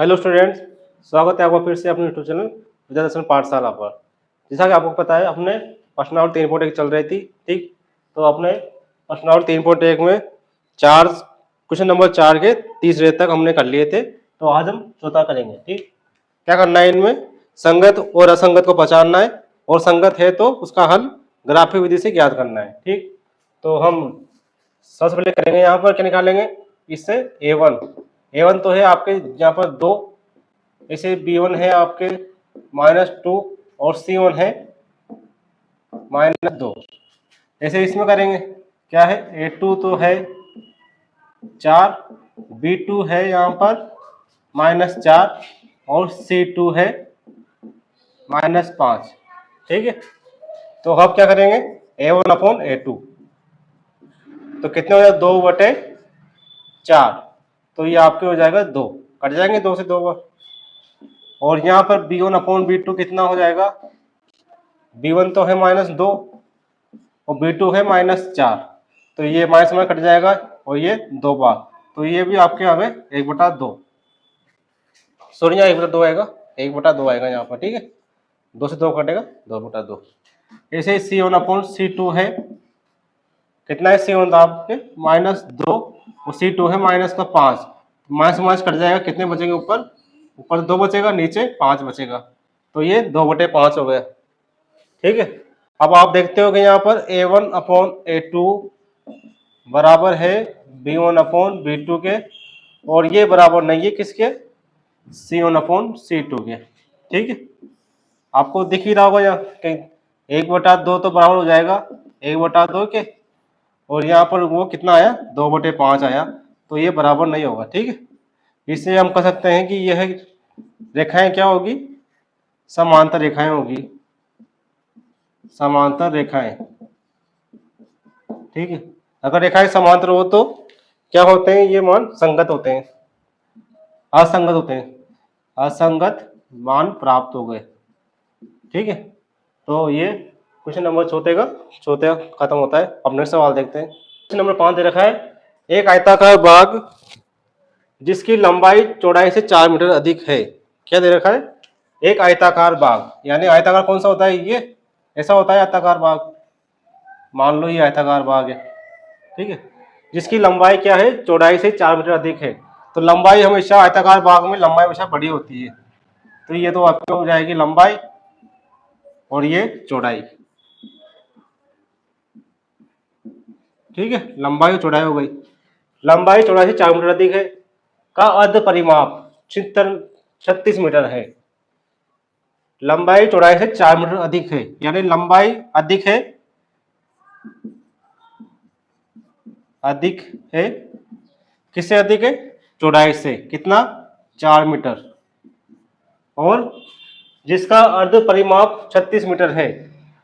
Hello students, स्वागत है आपका फिर से अपने यूट्यूब चैनल विद्या दर्शन पाठशाला पर। जैसा कि आपको पता है अपने प्रश्नावली 3.1 चल रही थी, ठीक। तो अपने प्रश्नावली 3.1 में क्वेश्चन नंबर 4 के तीसरे तक हमने कर लिए थे। तो आज हम चौथा करेंगे, ठीक। क्या करना है, इनमें संगत और असंगत को पहचानना है, और संगत है तो उसका हल ग्राफिक विधि से ज्ञात करना है, ठीक। तो हम सबसे पहले करेंगे, यहाँ पर क्या निकालेंगे इससे A1 तो है आपके यहाँ पर 2, ऐसे B1 है आपके -2 और C1 है -2। ऐसे इसमें करेंगे, क्या है A2 तो है 4, B2 है यहाँ पर -4 और C2 है -5, ठीक है। तो अब क्या करेंगे A1/A2, तो कितने हो जाए 2/4, तो ये आपके हो जाएगा 2, कट जाएंगे 2 से 2 बार। और यहाँ पर B1/B2 कितना हो जाएगा, B1 तो है -2 और B2 है -4, तो ये माइनस में कट जाएगा और ये 2 बार, तो ये भी आपके आ गए 1/2। सॉरी, यहाँ 1/2 आएगा, 1/2 आएगा यहाँ पर, ठीक है। 2 से 2 कटेगा, 2/2। ऐसे ही C1/C2 है, कितना है C1 था आपके -2 और C2 है -5, माइनस कट जाएगा, कितने बचेंगे ऊपर 2 बचेगा, नीचे 5 बचेगा, तो ये 2/5 हो गया, ठीक है। अब आप देखते हो कि यहाँ पर A1/A2 बराबर है B1/B2 के, और ये बराबर नहीं है किसके, C1/C2 के, ठीक है। आपको दिख ही रहा होगा यहाँ कहीं 1/2 तो बराबर हो जाएगा 1/2 के, और यहाँ पर वो कितना आया 2/5 आया, तो ये बराबर नहीं होगा, ठीक है। इससे हम कह सकते हैं कि यह रेखाएं क्या होगी, समांतर रेखाएं होगी, समांतर रेखाएं, ठीक है। अगर रेखाएं समांतर हो तो क्या होते हैं, ये मान संगत होते हैं, असंगत होते हैं, असंगत मान प्राप्त हो गए, ठीक है। तो ये क्वेश्चन नंबर चौथा खत्म होता है। अब नेक्स्ट सवाल देखते हैं। क्वेश्चन नंबर 5 दे रखा है, एक आयताकार बाग जिसकी लंबाई चौड़ाई से 4 मीटर अधिक है। क्या दे रखा है, एक आयताकार बाग, यानी आयताकार कौन सा होता है, ये ऐसा होता है आयताकार बाग, मान लो ये आयताकार बाग है, ठीक है, जिसकी लंबाई क्या है, चौड़ाई से 4 मीटर अधिक है। तो लंबाई हमेशा आयताकार बाग में लंबाई हमेशा बड़ी होती है, तो ये तो आपको हो जाएगी लंबाई और ये चौड़ाई, ठीक है। लंबाई और चौड़ाई हो गई। लंबाई चौड़ाई से 4 मीटर अधिक है का अर्ध परिमाप 36 मीटर है। लंबाई चौड़ाई से 4 मीटर अधिक है, यानी लंबाई अधिक है, किससे अधिक है, चौड़ाई से, कितना 4 मीटर, और जिसका अर्ध परिमाप 36 मीटर है।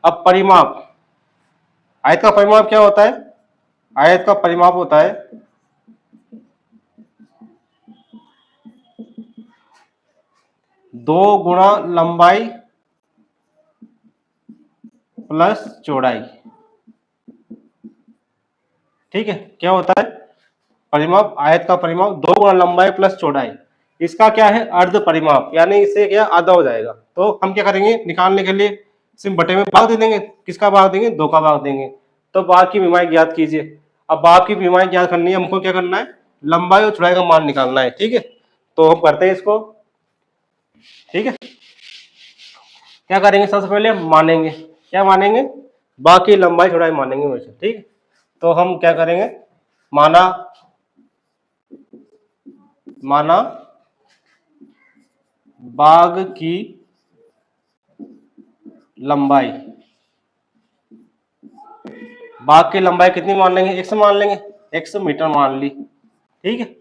अब परिमाप, आयत का परिमाप क्या होता है, आयत का परिमाप होता है 2 गुणा लंबाई प्लस चौड़ाई, ठीक है। क्या होता है परिमाप, आयत का परिमाप 2 गुणा लंबाई प्लस चौड़ाई, इसका क्या है अर्ध परिमाप, यानी इससे क्या आधा हो जाएगा। तो हम क्या करेंगे, निकालने के लिए सिर्फ बटे में भाग दे देंगे, किसका भाग देंगे, 2 का भाग देंगे। तो भाग की विमाएं ज्ञात कीजिए। अब भाग की विमाएं ज्ञात करनी है, हमको क्या करना है, लंबाई और चौड़ाई का मान निकालना है, ठीक है। तो हम करते हैं इसको, ठीक है। क्या करेंगे, सबसे पहले मानेंगे, क्या मानेंगे, बाकी लंबाई चौड़ाई मानेंगे वैसे, ठीक है। तो हम क्या करेंगे, माना बाग की लंबाई, बाग की लंबाई कितनी मान लेंगे, 100 मान लेंगे, 100 मीटर मान ली, ठीक है।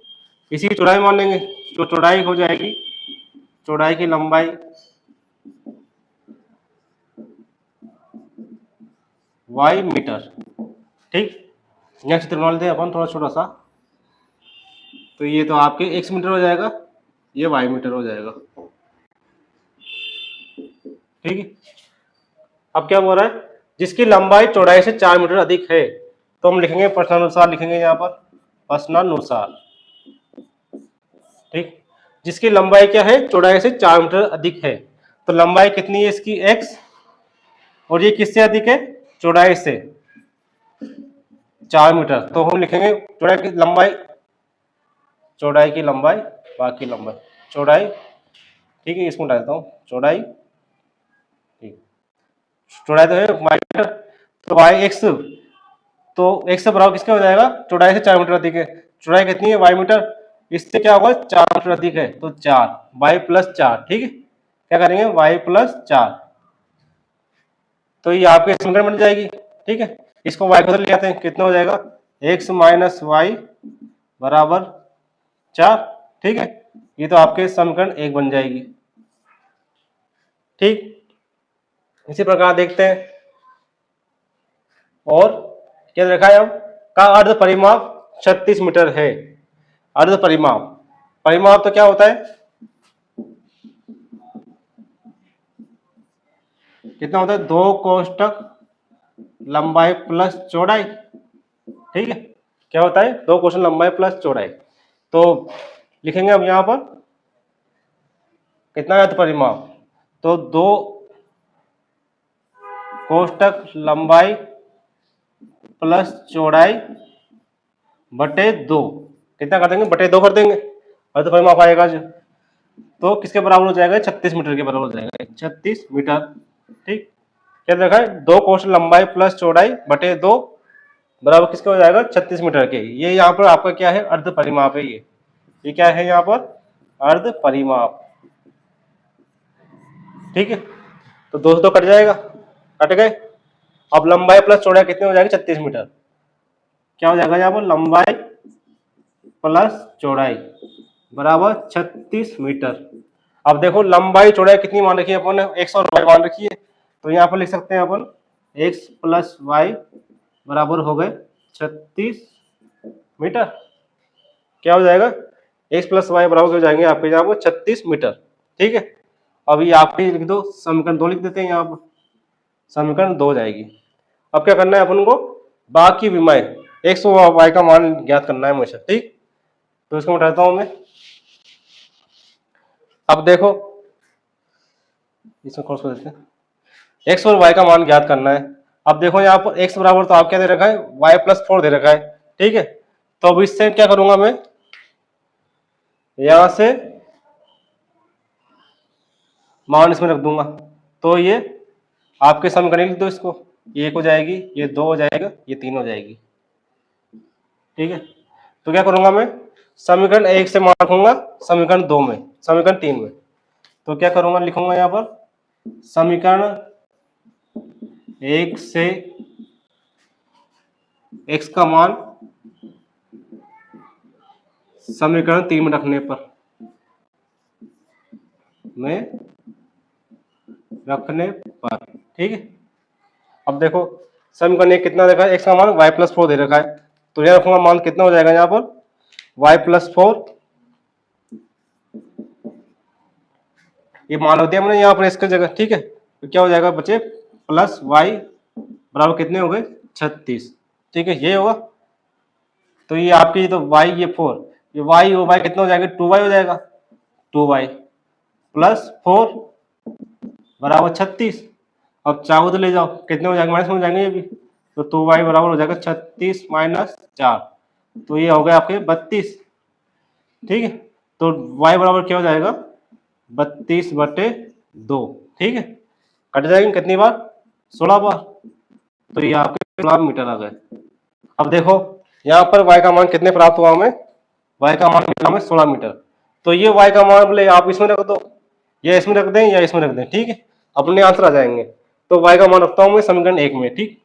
इसी की चौड़ाई मान लेंगे, तो चौड़ाई हो जाएगी, चौड़ाई की लंबाई y मीटर, ठीक। नेक्स्ट चित्र बना लेते हैं अपन थोड़ा छोटा सा, तो ये तो आपके x मीटर हो जाएगा, ये y मीटर हो जाएगा, ठीक है। अब क्या बोल रहा है, जिसकी लंबाई चौड़ाई से 4 मीटर अधिक है, तो हम लिखेंगे प्रश्नानुसार, लिखेंगे यहाँ पर प्रश्नानुसार, ठीक। जिसकी लंबाई क्या है, चौड़ाई से 4 मीटर अधिक है। तो लंबाई कितनी है इसकी, x, और ये किससे अधिक है, चौड़ाई से 4 मीटर। तो हम लिखेंगे चौड़ाई की लंबाई, चौड़ाई की लंबाई, बाकी लंबाई, चौड़ाई, ठीक है, इसको डालता हूँ चौड़ाई, ठीक, चौड़ाई तो है मीटर, तो वाई एक्स, तो x से बराबर किसका हो जाएगा, चौड़ाई से 4 मीटर अधिक है। चौड़ाई कितनी है, वाई मीटर, इससे क्या होगा, 4 मीटर अधिक है, तो 4 वाई प्लस 4, ठीक है, क्या करेंगे, वाई प्लस 4, तो ये आपके समीकरण बन जाएगी, ठीक है। इसको y को उधर ले आते हैं, कितना हो जाएगा, x माइनस वाई बराबर 4, ठीक है, ये तो आपके समीकरण 1 बन जाएगी, ठीक। इसी प्रकार देखते हैं और क्या देखा है, अब का अर्ध परिमाप 36 मीटर है। अर्ध परिमाप, परिमाप तो क्या होता है, कितना होता है, 2 कोष्टक लंबाई प्लस चौड़ाई, ठीक है, क्या होता है, 2 कोष्टक लंबाई प्लस चौड़ाई। तो लिखेंगे अब यहां पर कितना है अर्ध परिमाप, तो 2 कोष्टक लंबाई प्लस चौड़ाई बटे 2, कितना कर देंगे, बटे 2 कर देंगे, अर्ध परिमाप आएगा जो, तो किसके बराबर हो जाएगा, 36 मीटर के बराबर हो जाएगा, 36 मीटर, ठीक। क्या देखा है, 2 कोष्टक लंबाई प्लस चौड़ाई बटे 2 बराबर किसके हो जाएगा, 36 मीटर के। ये यहाँ पर आपका क्या है, अर्ध परिमाप है, ये क्या है यहाँ पर, अर्ध परिमाप, ठीक है। तो 2 से 2 कट जाएगा, कट गए। अब लंबाई प्लस चौड़ाई कितने हो जाएगी, 36 मीटर, क्या हो जाएगा यहाँ पर, लंबाई प्लस चौड़ाई बराबर 36 मीटर। अब देखो लंबाई चौड़ाई कितनी मान रखी है अपन ने, x और y मान रखी है, तो यहाँ पर लिख सकते हैं अपन x प्लस वाई बराबर हो गए 36 मीटर, क्या हो जाएगा, x प्लस वाई बराबर हो जाएंगे आपके यहाँ पर 36 मीटर, ठीक है। अभी आपके लिख दो, समीकरण 2 लिख देते हैं यहाँ पर, समीकरण 2 जाएगी। अब क्या करना है अपन को, बाकी विमाएं x और y का मान ज्ञात करना है मुझे, ठीक। तो इसको उठाता हूं मैं, अब देखो इसमें क्रॉस कर देते हैं, x और y का मान ज्ञात करना है। अब देखो यहाँ पर x बराबर तो आप क्या दे रखा है, y प्लस 4 दे रखा है, ठीक है। तो अब इससे क्या करूंगा मैं, यहां से मान इसमें रख दूंगा, तो ये आपके समीकरण लिख दो इसको, ये 1 हो जाएगी, ये 2 हो जाएगा, ये 3 हो जाएगी, ठीक है। तो क्या करूंगा मैं, समीकरण 1 से मान रखूंगा समीकरण 2 में, समीकरण 3 में, तो क्या करूंगा, लिखूंगा यहाँ पर समीकरण 1 से x का मान समीकरण 3 में रखने पर, ठीक है। अब देखो समीकरण 1 कितना देखा है, x का मान y प्लस 4 दे रखा है, तो यहाँ रखूंगा मान कितना हो जाएगा यहाँ पर, y प्लस 4, ये मान रख दिया मैंने यहाँ पर इसकी जगह, ठीक है। तो क्या हो जाएगा बच्चे, प्लस y बराबर कितने हो गए, 36, ठीक है, ये होगा। तो ये आपकी तो y, ये 4, ये y हो y कितना हो जाएगा, 2y हो जाएगा, 2y प्लस 4 बराबर 36। अब चाहो तो ले जाओ, कितने हो जाएंगे, माइनस हो जाएंगे ये भी, तो 2y बराबर हो जाएगा 36 माइनस 4, तो ये हो गए आपके 32, ठीक है। तो y बराबर क्या हो जाएगा, 32 बटे 2, ठीक है, कट जाएंगे कितनी बार, 16 बार, तो ये आपके 16 मीटर आ गए। अब देखो यहाँ पर y का मान कितने प्राप्त हुआ हमें, y का मान मिला हमें 16 मीटर, तो ये y का मान बोले आप इसमें रख दो, या इसमें रख दें या इसमें रख दें, ठीक है, अपने आंसर आ जाएंगे। तो y का मान रखता हूं मैं समीकरण 1 में, ठीक।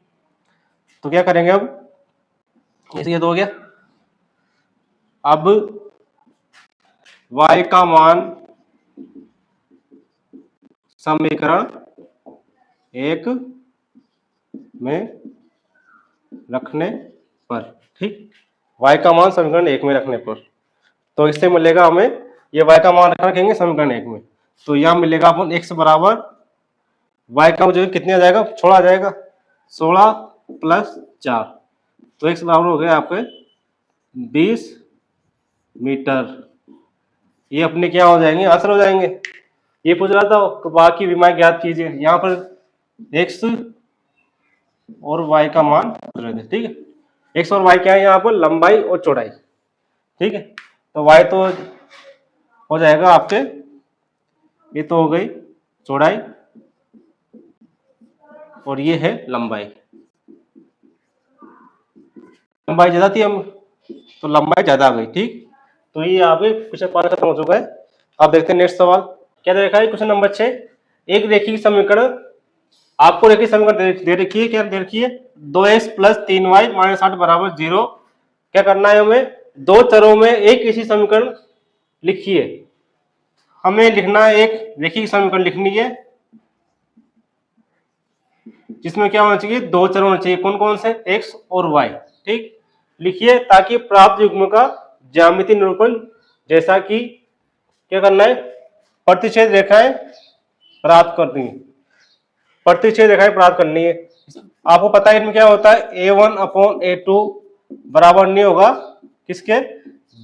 तो क्या करेंगे अब, ये तो हो गया। अब y का मान समीकरण 1 में रखने पर, ठीक, y का मान समीकरण 1 में रखने पर, तो इससे मिलेगा हमें, ये y का मान रखेंगे समीकरण 1 में, तो यहां मिलेगा अपन x बराबर y का जो कितने आ जाएगा, छोड़ा आ जाएगा 16 प्लस 4, तो x बराबर हो गया आपके 20 मीटर, ये अपने क्या हो जाएंगे, आंसर हो जाएंगे। ये पूछ रहा था तो बाकी विमाएं ज्ञात कीजिए। यहाँ पर एक्स और वाई का मान पूछ रहे थे, ठीक है। एक्स और वाई क्या है यहाँ पर, लंबाई और चौड़ाई, ठीक है। तो वाई तो हो जाएगा आपके, ये तो हो गई चौड़ाई और ये है लंबाई। लंबाई ज्यादा थी हम, तो लंबाई ज्यादा आ गई, ठीक। तो ये यहाँ पे क्वेश्चन 5 खत्म हो चुका है। अब देखते हैं नेक्स्ट सवाल क्या दे रखा है। क्वेश्चन नंबर 6, एक रेखीय समीकरण, आपको रेखीय समीकरण दे रखी है, क्या दे रखी है, 2x प्लस 3y माइनस 8 बराबर 0। क्या करना है हमें, दो चरों में एक ऐसी समीकरण लिखिए। हमें लिखना है एक रेखीय समीकरण लिखनी है जिसमें क्या होना चाहिए, दो चर होना चाहिए। कौन कौन से, x और y, ठीक। लिखिए ताकि प्राप्त युग्म का ज्यामितीय निरूपण, जैसा कि क्या करना है, प्रतिच्छेद रेखाएं प्राप्त करनी है, प्रतिच्छेद रेखाएं प्राप्त करनी है। आपको पता है इनमें क्या होता है, a1/a2 बराबर नहीं होगा किसके,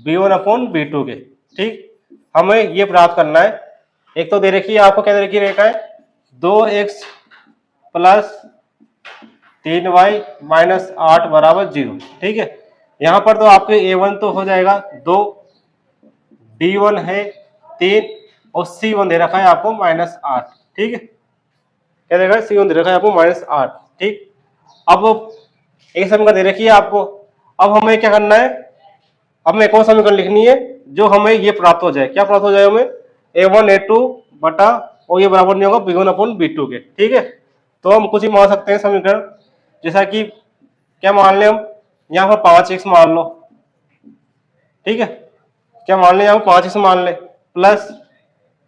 b1/b2 के, ठीक। हमें ये प्राप्त करना है। एक तो दे रखी है आपको, क्या दे रखी है रेखाएं, 2x प्लस 3y माइनस 8 बराबर 0, ठीक है। यहाँ पर तो आपके a1 तो हो जाएगा 2, b1 है 3 और c1 दे रखा है आपको -8, ठीक है। क्या दे रखा है, c1 दे रखा है आपको -8, ठीक। अब एक समीकरण दे रखी है आपको, अब हमें क्या करना है, अब हमें एक और समीकरण लिखनी है जो हमें ये प्राप्त हो जाए। क्या प्राप्त हो जाए हमें, a1a2 बटा, और ये बराबर नहीं होगा b1/b2 के, ठीक है। तो हम कुछ ही मान सकते हैं समीकरण, जैसा कि क्या मान ले हम, यहाँ पर 5x मान लो, ठीक है। क्या मान ले, यहाँ 5x मान ले, प्लस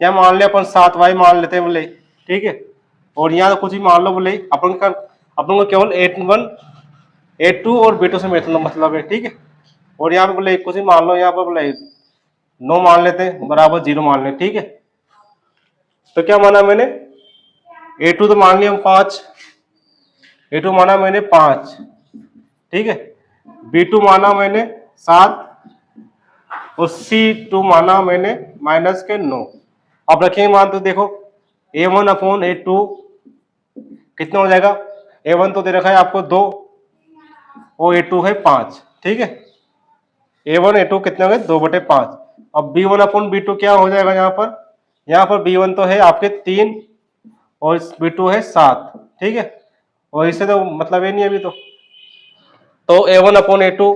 यहाँ मान ले अपन 7y मान लेते हैं बोले, ठीक है। और यहाँ तो कुछ ही मान लो बोले, अपन को केवल A2 और B2 से मतलब है, ठीक है। और यहाँ पे बोले कुछ ही मान लो, यहाँ पर बोले 9 मान लेते हैं बराबर 0 मान ले, ठीक है। तो क्या माना मैंने, A2 तो मान लिया हम 5, A2 माना मैंने 5, ठीक है। B2 माना मैंने 7 और C2 माना मैंने -9। अब रखेंगे मान, तो देखो A1/A2 कितना हो जाएगा, A1 तो दे रखा है आपको 2 और A2 है 5, ठीक है। A1 A2 कितने हो गए, 2/5। अब B1/B2 क्या हो जाएगा, यहाँ पर B1 तो है आपके 3 और B2 है 7, ठीक है। और इससे तो मतलब ये नहीं है अभी तो A1/A2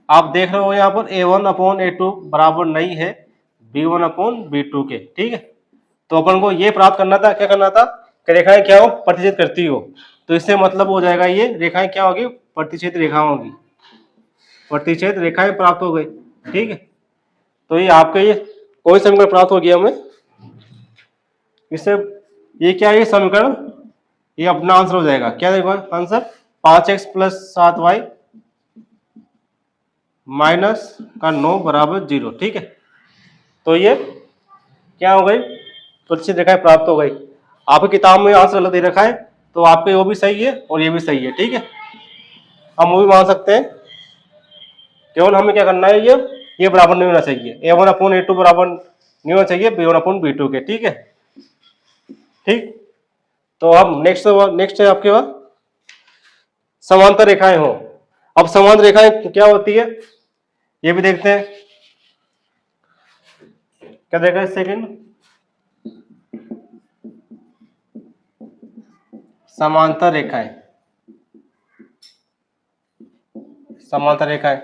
आप देख रहे हो, यहाँ पर A1/A2 बराबर नहीं है B1/B2 के, ठीक है। तो अपन को ये प्राप्त करना था, क्या करना था कि रेखाएं क्या हो, प्रतिच्छेद करती हो। तो इससे मतलब हो जाएगा, ये रेखाएं क्या होगी, प्रतिच्छेद रेखा होगी, प्रतिच्छेद रेखाएं प्राप्त हो गई, ठीक है। तो ये आपके ये कोई समीकरण प्राप्त हो गया हमें, इससे ये क्या है, ये समीकरण ये अपना आंसर हो जाएगा। क्या देखो answer, 5x plus 7y minus का 9 बराबर 0, ठीक है। तो ये क्या हो गई, प्रतिच्छेद रेखाएं प्राप्त हो गई। आपकी किताब में आंसर अलग दे रखा है, तो आपके वो भी सही है और ये भी सही है, ठीक है। हम वो भी मान सकते हैं, केवल हमें क्या करना है, ये बराबर नहीं होना चाहिए, A1/A2 बराबर नहीं होना चाहिए B1/B2 के, ठीक है, ठीक। तो अब नेक्स्ट है आपके पास समांतर रेखाएं हो। अब समांतर रेखाएं क्या होती है, ये भी देखते हैं। क्या देखा है, सेकंड समांतर रेखाएं, समांतर रेखाएं,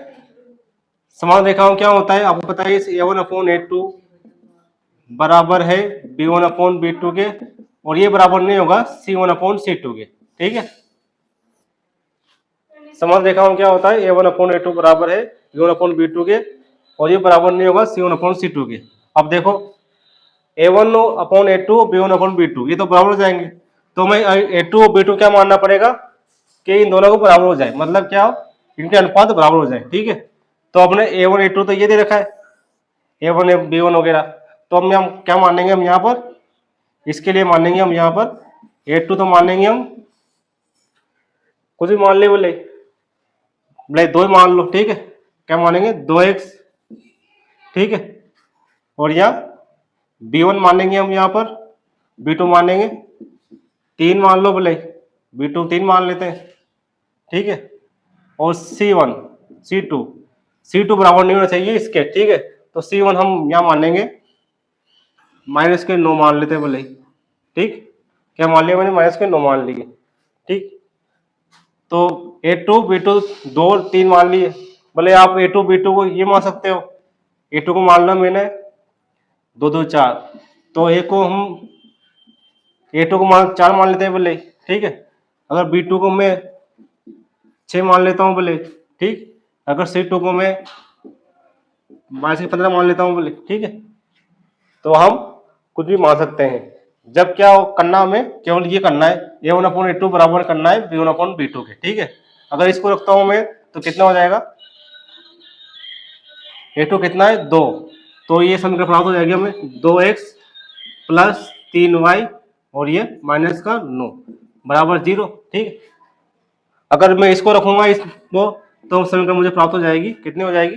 समांतर रेखाओं क्या होता है आपको पता है, A1/A2 बराबर है B1/B2 के, और ये बराबर नहीं होगा C1/C2 के, ठीक है। समांतर रेखाओं क्या होता है, A1/A2 बराबर है B1/B2 के, और ये बराबर नहीं होगा C1/C2 के। अब देखो A1/A2 B1/B2 ये तो बराबर हो जाएंगे, तो हमें A2 और B2 क्या मानना पड़ेगा कि इन दोनों को बराबर हो जाए, मतलब क्या इनके अनुपात बराबर हो जाए, ठीक है। तो अपने A1/A2 तो ये दे रखा है, A1 B1 वगैरह, तो हम क्या मानेंगे, हम यहाँ पर इसके लिए मानेंगे, हम यहाँ पर A2 तो मानेंगे हम कुछ भी मान ले बोले 2 मान लो, ठीक है। क्या मानेंगे 2x, ठीक है। और यहाँ B1 मानेंगे हम, यहाँ पर B2 मानेंगे, 3 मान लो भले, B2 3 मान लेते हैं, ठीक है। और C1 C2 बराबर नहीं होना चाहिए इसके, ठीक है। तो C1 हम यहाँ मानेंगे माइनस के 9 मान लेते हैं भले, ठीक। क्या मान लिया मैंने, माइनस के 9 मान लिए, ठीक। तो A2 B2 2 और 3 मान लिए, भले आप A2 B2 को ये मान सकते हो, A2 को मान लो मैंने 2 2 4, तो A को हम A2 को मान 4 मान लेते हैं भले, ठीक है। अगर B2 को मैं 6 मान लेता हूँ भले, ठीक। अगर C2 को मैं माइनस के 15 मान लेता हूँ भले, ठीक है। तो हम कुछ भी मान सकते हैं। जब क्या करना, हमें केवल ये करना है, A1/A2 बराबर करना है B1/B2 के, ठीक है। अगर इसको रखता हूं मैं तो कितना हो जाएगा, A2 कितना है 2, तो ये समीकरण प्राप्त हो जाएगी हमें 2x प्लस 3y और ये माइनस का 9 बराबर 0, ठीक। अगर मैं इसको रखूंगा इसको, तो समीकरण मुझे प्राप्त हो जाएगी, कितनी हो जाएगी,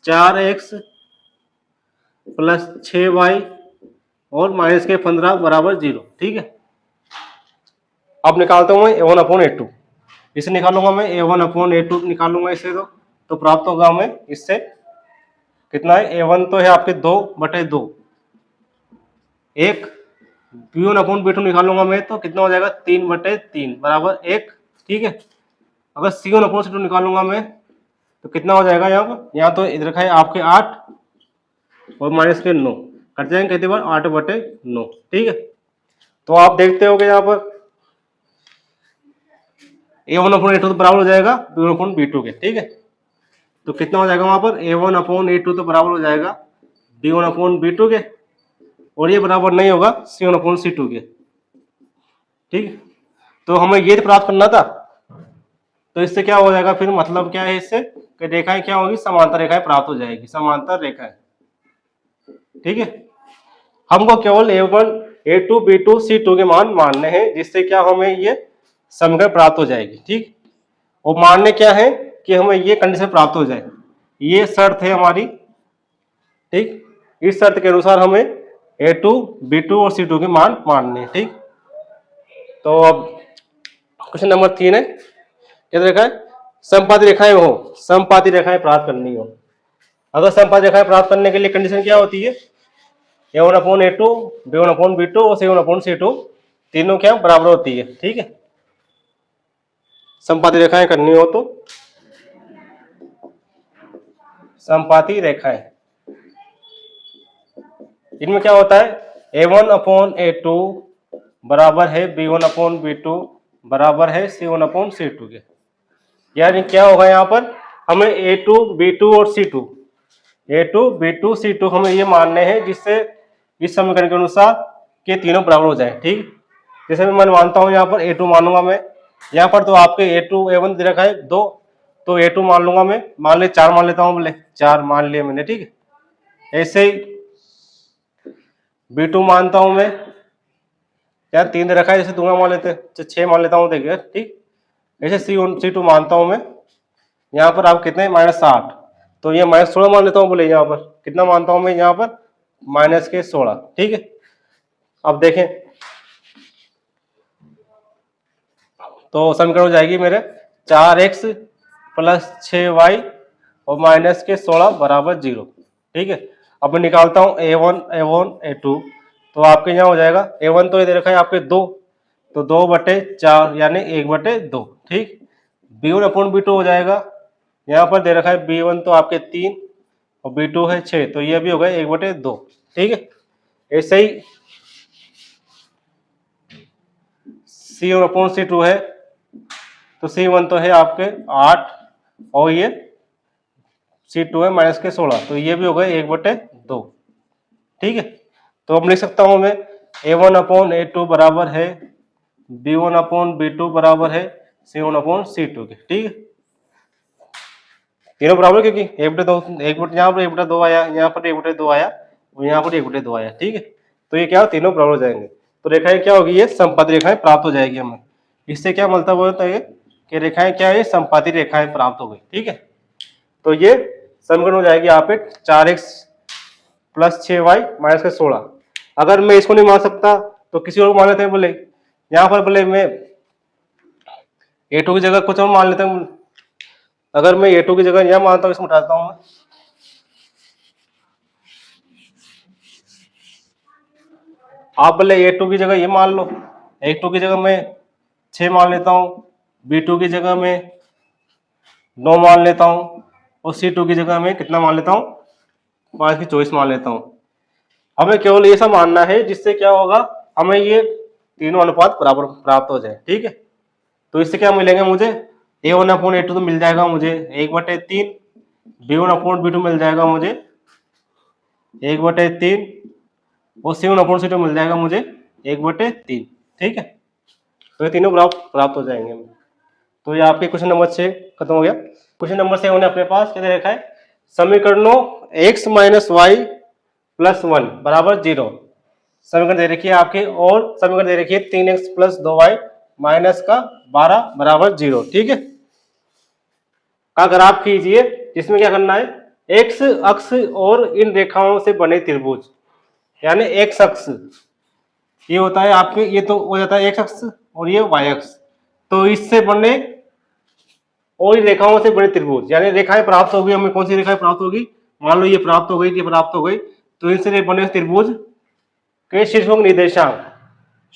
4x प्लस 6y और माइनस के 15 बराबर 0, ठीक है। अब निकालता हूं मैं A1/A2, इसे निकालूंगा मैं A1/A2 निकालूंगा इसे, तो प्राप्त होगा हमें इससे कितना है, A1 तो है आपके 2/2, एक B1/B2 निकालूंगा मैं तो कितना हो जाएगा 3/3 बराबर 1, ठीक है। अगर C1/C2 निकालूंगा मैं तो कितना हो जाएगा, यहाँ तो इधर का है आपके 8 और माइनस के 9 कट जाएंगे, कितनी बार 8/9, ठीक है। तो आप देखते हो कि यहाँ पर A1/A2 तो बराबर हो जाएगा B1/B2 के, ठीक है। तो कितना हो जाएगा वहां पर, A1/A2 तो बराबर हो जाएगा B1/B2 के, और ये बराबर नहीं होगा C1/C2 के, ठीक। तो हमें ये प्राप्त करना था, तो इससे क्या हो जाएगा फिर, मतलब क्या है इससे कि रेखाएं क्या होगी, समांतर रेखाएं प्राप्त हो जाएगी, समांतर रेखाएं, ठीक है। हमको केवल A1, A2, B2, C2 के मान मानने हैं, जिससे क्या हमें ये समीकरण प्राप्त हो जाएगी, ठीक। और मानने क्या है कि हमें ये कंडीशन प्राप्त हो जाए, ये शर्त है हमारी, ठीक। इस शर्त के अनुसार हमें A2, B2 और C2 के मान मानने हैं, ठीक। तो अब क्वेश्चन नंबर 3 है, क्या देखा है, समपाती रेखाएं हो, समपाती रेखाएं प्राप्त करनी हो। अगर समपाती रेखाएं प्राप्त करने के लिए कंडीशन क्या होती है, A1/A2, B1/B2 और C1/C2 तीनों क्या बराबर होती है, ठीक है। समपाती रेखाएं करनी हो तो समपाती रेखाएं, इनमें क्या होता है, A1/A2 बराबर है B1/B2 बराबर है C1/C2 के। यानी क्या होगा यहाँ पर, हमें A2, B2 और A2, B2, C2 हमें ये मानने हैं, जिससे इस समीकरण के अनुसार के तीनों बराबर हो जाए, ठीक। जैसे मैं मानता हूँ यहाँ पर A2 मानूंगा मैं, यहाँ पर तो आपके A2 A1 दे रखा है 2, तो A2 मान लूंगा मैं, मान ले 4 मान लेता हूँ, बोले 4 मान लिए मैंने, ठीक है। ऐसे ही B2 मानता हूं मैं, यार 3 दे रखा है, जैसे दूंगा मान लेते हैं, 6 मान लेता हूँ, देखिए, ठीक। ऐसे C2 मानता हूं मैं, यहाँ पर आप कितने -8, तो ये -16 मान लेता हूँ, बोले यहाँ पर कितना मानता हूं मैं, यहाँ पर -16, ठीक है। अब देखें तो समीकरण हो जाएगी मेरे 4x प्लस 6y और -16 बराबर 0, ठीक है। अब मैं निकालता हूँ A1, A2, तो आपके यहाँ हो जाएगा A1 तो ये दे रखा है आपके 2, तो 2/4 यानी 1/2, ठीक। B1/B2 हो जाएगा, यहाँ पर दे रखा है B1 तो आपके 3 और B2 है 6, तो ये भी हो गया 1/2, ठीक है। ऐसे ही C1/C2 है, तो C1 तो है आपके 8 और ये C2 है -16, तो ये भी हो गए 1/2, ठीक है। तो अब लिख सकता हूं मैं A1/A2 बराबर है B1/B2 बराबर है C1/C2 के, ठीक है। तीनों बराबर, क्योंकि 1/2, यहाँ पर 1/2 आया, यहाँ पर 1/2 आया और यहाँ पर 1/2 आया, ठीक है। तो ये क्या, तीनों बराबर हो जाएंगे, तो रेखाएं क्या होगी, ये समपाती रेखाएं प्राप्त हो जाएगी हमें। इससे क्या मतलब होता है कि रेखाएं क्या है, समपाती रेखाएं प्राप्त हो गई, ठीक है। तो ये समीकरण हो जाएगी यहाँ पे 4x प्लस 6y माइनस का 16। अगर मैं इसको नहीं मान सकता तो किसी और को मान लेते हैं। बोले यहाँ पर बोले मैं a2 की जगह कुछ और मान लेता हूँ। अगर मैं a2 की जगह यह मानता हूँ, इसमें उठाता हूँ मैं, आप बोले a2 की जगह ये मान लो, a2 की जगह मैं 6 मान लेता हूँ, b2 की जगह मैं 9 मान लेता हूँ, और c2 की जगह मैं कितना मान लेता हूँ, 5 की 24 मान लेता हूँ। हमें केवल ये सब मानना है जिससे क्या होगा, हमें ये तीनों अनुपात बराबर प्राप्त हो जाए। ठीक है, तो इससे क्या मिलेंगे मुझे, a1/a2 तो मिल जाएगा मुझे 1/3, b1/b2 मिल जाएगा मुझे 1/3, और c1/c2 मिल जाएगा मुझे 1/3। ठीक है, तो ये तीनों प्राप्त हो जाएंगे। तो ये आपके क्वेश्चन नंबर 6 खत्म हो गया। क्वेश्चन नंबर 7 ने अपने पास क्या दे रखा है, समीकरणों x माइनस वाई प्लस 1 बराबर 0 समीकरण दे रखी है आपके, और समीकरण दे रखी है 3x प्लस 2y माइनस का 12 बराबर 0। ठीक है, का ग्राफ कीजिए, जिसमें क्या करना है, x अक्ष और इन रेखाओं से बने त्रिभुज, यानी x अक्ष ये होता है आपके, ये तो हो जाता है x अक्ष और ये y अक्ष, तो इससे बने और इन रेखाओं से बने त्रिभुज, यानी रेखाएं प्राप्त होगी हमें। कौन सी रेखाएं प्राप्त होगी, मान लो ये प्राप्त हो गई, ये प्राप्त हो गई, तो इनसे बने त्रिभुज के शीर्षों निर्देशांक,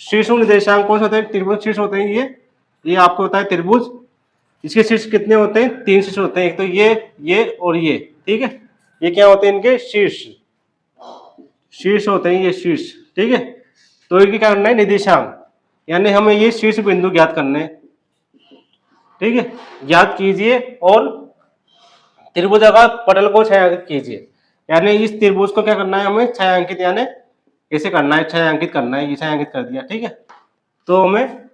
शीर्षों निर्देशांक कौन से होते हैं, त्रिभुज शीर्ष होते हैं ये आपको होता है त्रिभुज। इसके शीर्ष कितने होते हैं, 3 शीर्ष होते हैं, एक तो ये और ये। ठीक है, ये क्या होते हैं, इनके शीर्ष होते हैं, ये शीर्ष। ठीक है, तो इनकी क्या करना है, निर्देशांक, यानी हमें ये शीर्ष बिंदु ज्ञात करने हैं। ठीक है, ज्ञात कीजिए और त्रिभुजाकार पटल को छायांकित कीजिए, यानी इस त्रिभुज को क्या करना है, हमें छायांकित, यानी ऐसे करना है, छायांकित करना है, ये छायांकित कर दिया। ठीक है, तो हमें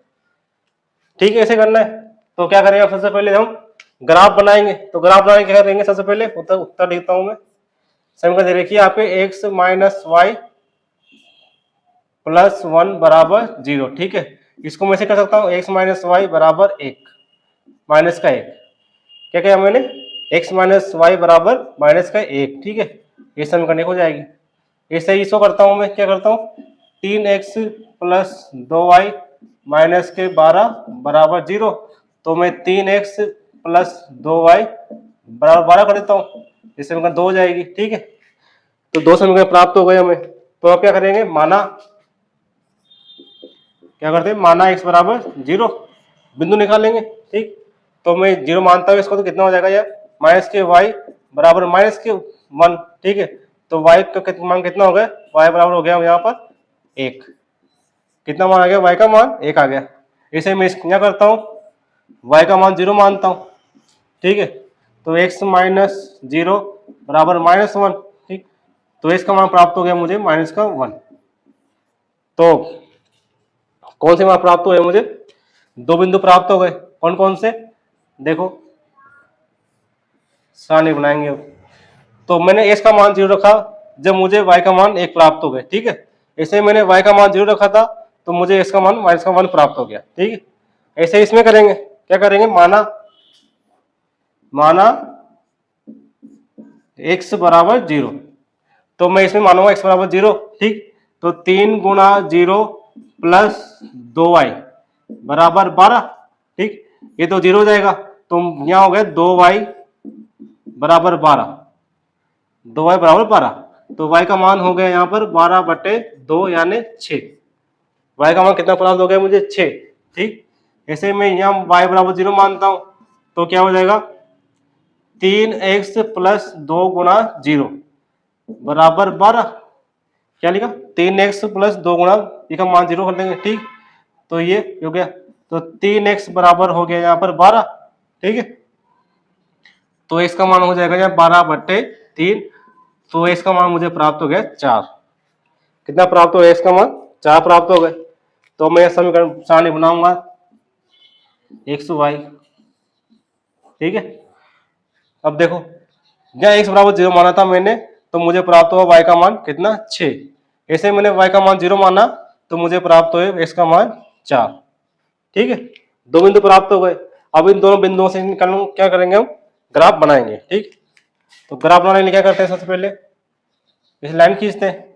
ठीक है ऐसे करना है। तो क्या करेंगे, सबसे पहले हम ग्राफ बनाएंगे। तो ग्राफ बनाने क्या करेंगे, सबसे पहले उत्तर लिखता हूं मैं। समीकरण दे रखिए आपके x माइनस वाई प्लस 1 बराबर 0। ठीक है, इसको मैं ऐसे कर सकता हूँ, x माइनस वाई बराबर 1 माइनस का 1, क्या क्या मैंने, x माइनस वाई बराबर माइनस का 1। ठीक है, ये समीकरण हो जाएगी। ऐसे ही इसको करता हूँ मैं, क्या करता हूँ, 3x प्लस 2y माइनस के 12 बराबर 0, तो मैं 3x प्लस 2y बराबर 12 कर देता हूँ, इस समीकरण 2 हो जाएगी। ठीक है, तो 2 समीकरण प्राप्त हो गए हमें। तो अब क्या करेंगे, माना क्या करते हैं, माना x बराबर 0 बिंदु निकालेंगे। ठीक, तो मैं 0 मानता हूँ इसको, तो कितना हो जाएगा यार, माइनस के y बराबर माइनस के 1। ठीक है, तो y का मान कितना हो गया, y बराबर हो गया यहाँ पर 1। कितना मान आ गया, y का मान 1 आ गया। इसे मैं क्या करता हूँ, y का मान 0 मानता हूँ। ठीक है, तो x माइनस 0 बराबर माइनस 1। ठीक, तो x का मान प्राप्त हो गया मुझे माइनस का 1। तो कौन से मान प्राप्त हुए मुझे, 2 बिंदु प्राप्त हो गए। कौन कौन से, देखो सारणी बनाएंगे अब। तो मैंने x का मान 0 रखा जब मुझे y का मान 1 प्राप्त हो गया। ठीक है, ऐसे मैंने y का मान 0 रखा था तो मुझे x का मान माइनस का 1 प्राप्त हो गया। ठीक है, ऐसे इसमें करेंगे, क्या करेंगे, माना x बराबर 0, तो मैं इसमें मानूंगा x बराबर 0। ठीक, तो 3 गुणा 0 प्लस 2y बराबर 12। ठीक, ये तो 0 हो जाएगा, तो यहाँ हो गया 2y बराबर 12, 2y बराबर 12, तो y का मान हो गया यहाँ पर 12/2 यानी 6। y का मान कितना प्राप्त हो गया मुझे, 6। ठीक, ऐसे मैं यहाँ y बराबर 0 मानता हूँ, तो क्या हो जाएगा, 3x प्लस 2 गुणा 0 बराबर 12। क्या लिखा, 3x प्लस 2 गुणा, इसका मान 0 कर देंगे। ठीक, तो ये हो गया, तो 3x बराबर हो गया यहाँ पर 12। ठीक है, तो x का मान हो जाएगा यहाँ 12/3, तो x का मान मुझे प्राप्त हो गया 4। कितना प्राप्त हो गया, x का मान 4 प्राप्त हो गए। तो मैं समीकरण सारणी बनाऊंगा x y। ठीक है, अब देखो यहाँ x बराबर 0 माना था मैंने, तो मुझे प्राप्त हुआ y का मान कितना, 6। ऐसे मैंने y का मान 0 माना तो मुझे प्राप्त हुए x का मान 4। ठीक है, 2 बिंदु प्राप्त हो गए। अब इन दोनों बिंदुओं से निकालूं, क्या करेंगे हम, ग्राफ बनाएंगे। ठीक, तो ग्राफ बनाने के लिए क्या करते हैं, सबसे पहले इसे लाइन खींचते हैं,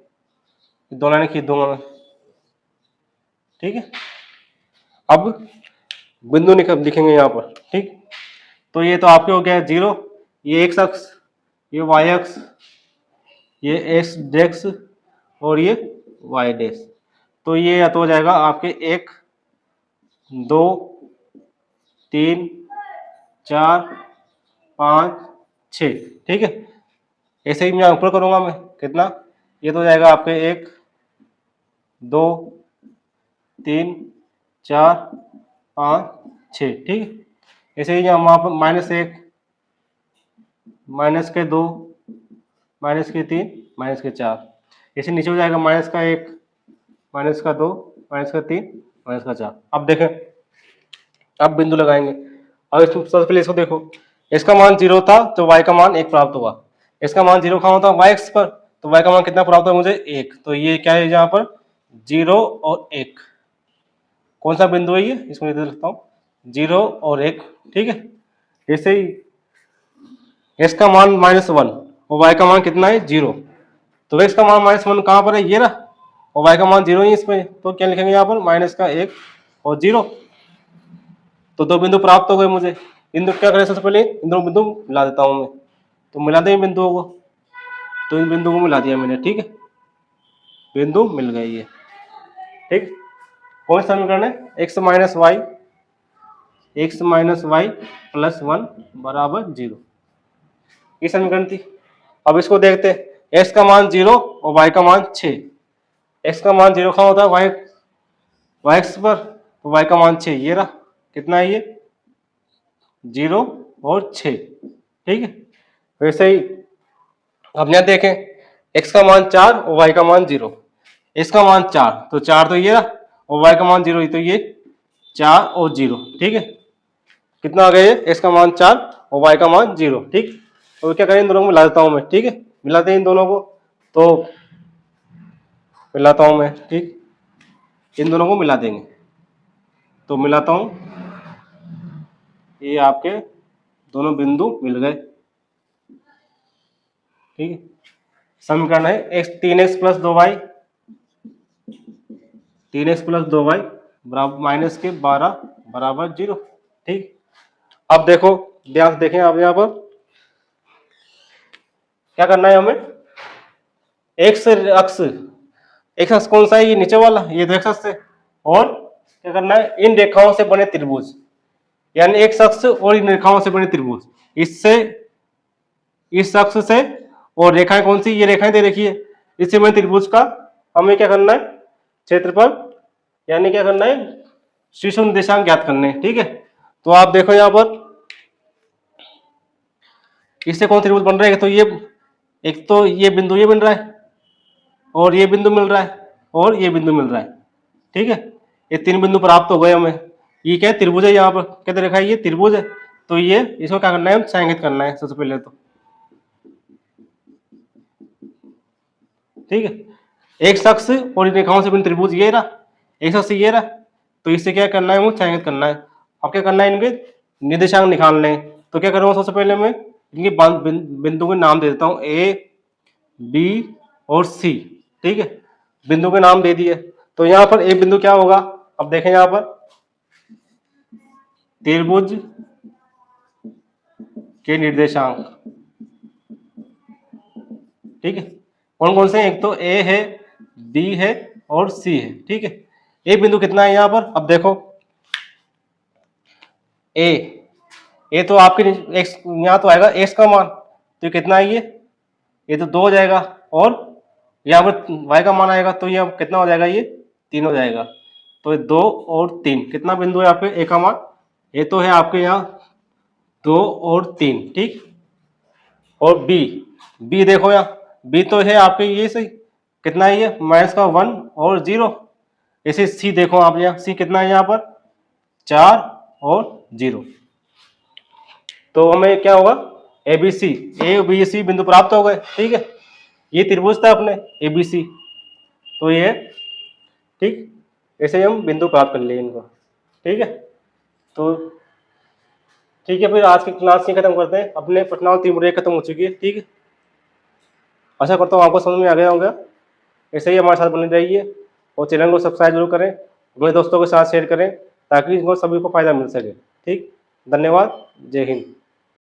2 लाइन खींच दूंगा मैं, ठीक है। अब बिंदु लिखेंगे यहाँ पर, ठीक। तो ये तो आपके हो गया 0, ये एक्स अक्ष, ये वाई अक्ष, ये एक्स डेक्स और ये वाई डेक्स। तो ये या तो हो जाएगा आपके 1 2 3 4 5 6, ठीक है। ऐसे ही मैं ऊपर करूंगा मैं, कितना, ये तो हो जाएगा आपके 1 2 3 4 5 6, ठीक है। ऐसे ही वहाँ पर -1 -2 -3 -4, ऐसे नीचे हो जाएगा -1 -2 -3 -4। अब देखें, अब बिंदु लगाएंगे। अब सबसे पहले इसको देखो, इसका मान 0 था तो y का मान 1 प्राप्त हुआ। इसका मान 0 कहाँ होता है, y एक्स पर, तो y का मान कितना प्राप्त हुआ मुझे 1। तो ये क्या है यहाँ पर 0 और 1, कौन सा बिंदु है ये, इसको लिख देता हूँ 0 और 1, ठीक है। ऐसे ही इसका मान -1 और y का मान कितना है 0, तो x का मान -1 कहाँ पर है, ये रहा, और y का मान 0 ही इसमें, तो क्या लिखेंगे यहाँ पर -1 और 0। तो 2 बिंदु प्राप्त हो गए मुझे। बिंदु क्या करें, सबसे पहले इन दोनों बिंदु मिला देता हूँ मैं, तो मिला दें बिंदुओं को, तो इन बिंदुओं को मिला दिया मैंने, ठीक है, बिंदु मिल गए ये, ठीक। कौन सा समीकरण है, x - y + 1 = 0, ये समीकरण थी। अब इसको देखते हैं, x का मान 0 और y का मान 6। x का मान 0 कहाँ होता है, y एक्स पर, तो y का मान 6 ये रहा, कितना है ये 0 और 6, ठीक है। वैसे ही अब यहाँ देखें, x का मान 4 और y का मान 0, x का मान 4 तो 4 तो ये रहा, और y का मान 0 तो ये 4 और 0, ठीक है। कितना आ गया ये, x का मान 4 और y का मान 0, ठीक। तो क्या करें, इन दोनों को मिला देता हूँ मैं, ठीक है, मिलाते हैं इन दोनों को, तो मिलाता हूँ मैं, ठीक, इन दोनों को मिला देंगे, तो मिलाता हूँ, ये आपके दोनों बिंदु मिल गए, ठीक है। समीकरण है 3x + 2y, 3x + 2y बराबर -12 बराबर 0, ठीक। अब देखो, ध्यान से देखें आप, यहाँ पर क्या करना है हमें, एक्स अक्ष, एक्स अक्ष कौन सा है, ये नीचे वाला, ये तो एक्स अक्ष है, और क्या करना है, इन रेखाओं से बने त्रिभुज, यानी एक्स अक्ष और इन रेखाओं से बने त्रिभुज, इससे इस अक्ष से, और रेखाएं कौन सी, ये रेखाएं दे रखी है, इससे बने त्रिभुज का हमें क्या करना है, क्षेत्रफल, यानी क्या करना है, शीर्ष निर्देशांक ज्ञात करने हैं, ठीक है। तो आप देखो यहाँ पर, इससे कौन त्रिभुज बन रहा है, तो ये एक तो ये बिंदु ये बन रहा है, और ये बिंदु मिल रहा है, और ये बिंदु मिल रहा है, ठीक है। ये 3 बिंदु प्राप्त हो गए हमें। ये क्या है, त्रिभुज है, यहाँ पर क्या दे रखा है, ये त्रिभुज है। तो ये इसको क्या करना है, छायांकित करना है सबसे पहले तो, ठीक है। एक अक्ष और रेखाओं से बने त्रिभुज ये रहा, एक अक्ष ये रहा, तो इससे क्या करना है, वो छायांकित करना है। अब क्या करना है, इनके निर्देशांक निकालने हैं। तो क्या करूँगा, सबसे पहले मैं इनके बिंदु के नाम दे देता हूँ, ए बी और सी, ठीक है, बिंदु के नाम दे दिए। तो यहाँ पर एक बिंदु क्या होगा, अब देखें यहाँ पर त्रिभुज के निर्देशांक, ठीक है, कौन कौन से, एक तो ए है, बी है और सी है, ठीक है। एक बिंदु कितना है यहाँ पर, अब देखो ए तो आपके एक्स, यहाँ तो आएगा एक्स का मान, तो कितना है ये तो 2 हो जाएगा, और यहाँ पर वाई का मान आएगा, तो ये कितना हो जाएगा, ये 3 हो जाएगा। तो 2 और 3 कितना बिंदु है आपके, ए का मान, ये तो है आपके यहाँ 2 और 3, ठीक। और बी देखो, यहाँ बी तो है आपके ये सही, कितना है ये -1 और 0। ऐसे सी देखो आप, यहाँ सी कितना है यहाँ पर 4 और 0। तो हमें क्या होगा, ए बी सी बिंदु प्राप्त हो गए, ठीक है। ये त्रिभुज था अपने एबीसी, तो ये ठीक, ऐसे हम बिंदु प्राप्त कर लिए इनको, ठीक है। तो ठीक है, फिर आज की क्लास ही खत्म करते हैं, अपने पटना और तिमुरे खत्म हो चुकी है, ठीक है। आशा करता हूँ आपको समझ में आ गया होगा। ऐसे ही हमारे साथ बने रहिए और चैनल को सब्सक्राइब जरूर करें, अपने दोस्तों के साथ शेयर करें ताकि इनको सभी को फायदा मिल सके। ठीक, धन्यवाद, जय हिंद।